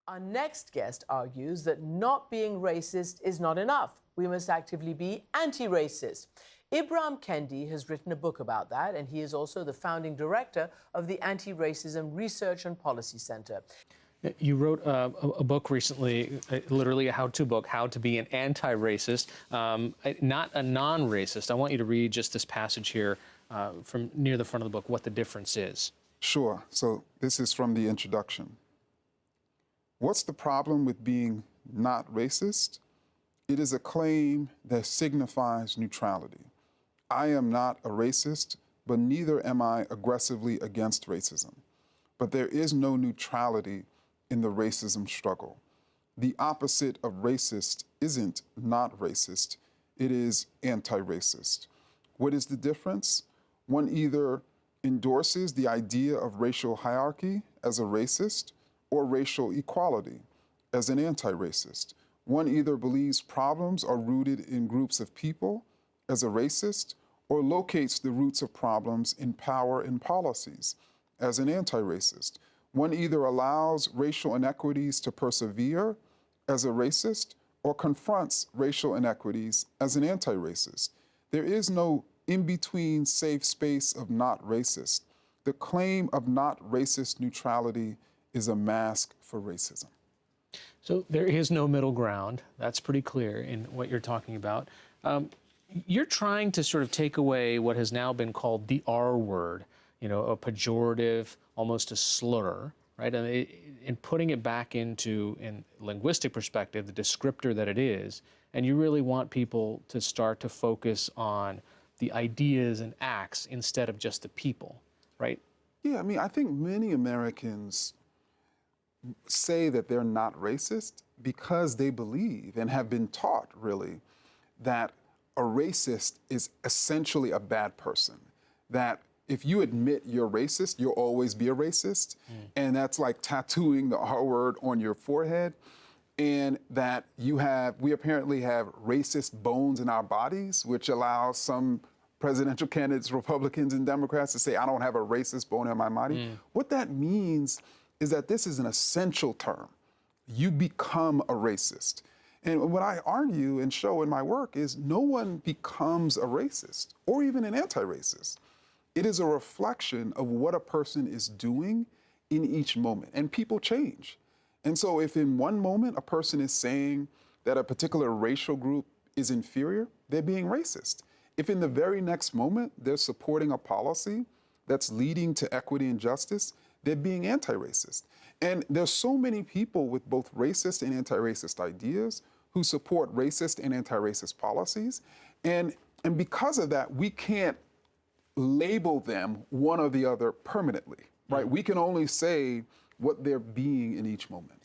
Our next guest argues that not being racist is not enough. We must actively be anti-racist. Ibram Kendi has written a book about that, and he is also the founding director of the Anti-Racism Research and Policy Center. You wrote a book recently, literally a how-to book, How to Be an Anti-Racist, not a non-racist. I want you to read just this passage here from near the front of the book, what the difference is. Sure. So this is from the introduction. What's the problem with being not racist? It is a claim that signifies neutrality. I am not a racist, but neither am I aggressively against racism. But there is no neutrality in the racism struggle. The opposite of racist isn't not racist, it is anti-racist. What is the difference? One either endorses the idea of racial hierarchy as a racist or racial equality as an anti-racist. One either believes problems are rooted in groups of people as a racist or locates the roots of problems in power and policies as an anti-racist. One either allows racial inequities to persevere as a racist or confronts racial inequities as an anti-racist. There is no in-between safe space of not racist. The claim of not racist neutrality is a mask for racism. So there is no middle ground. That's pretty clear in what you're talking about. You're trying to sort of take away what has now been called the R word, you know, a pejorative, almost a slur, right? And putting it back into, in linguistic perspective, the descriptor that it is. And you really want people to start to focus on the ideas and acts instead of just the people, right? Yeah, I mean, I think many Americans say that they're not racist because they believe and have been taught, really, that a racist is essentially a bad person. That if you admit you're racist, you'll always be a racist. And that's like tattooing the R word on your forehead. And that we apparently have racist bones in our bodies, which allows some presidential candidates, Republicans and Democrats, to say, I don't have a racist bone in my body. What that means is that this is an essential term. You become a racist. And what I argue and show in my work is no one becomes a racist or even an anti-racist. It is a reflection of what a person is doing in each moment. And people change. And so if in one moment a person is saying that a particular racial group is inferior, they're being racist. If in the very next moment they're supporting a policy that's leading to equity and justice, they're being anti-racist. And there's so many people with both racist and anti-racist ideas who support racist and anti-racist policies. And because of that, we can't label them one or the other permanently, right? We can only say what they're being in each moment.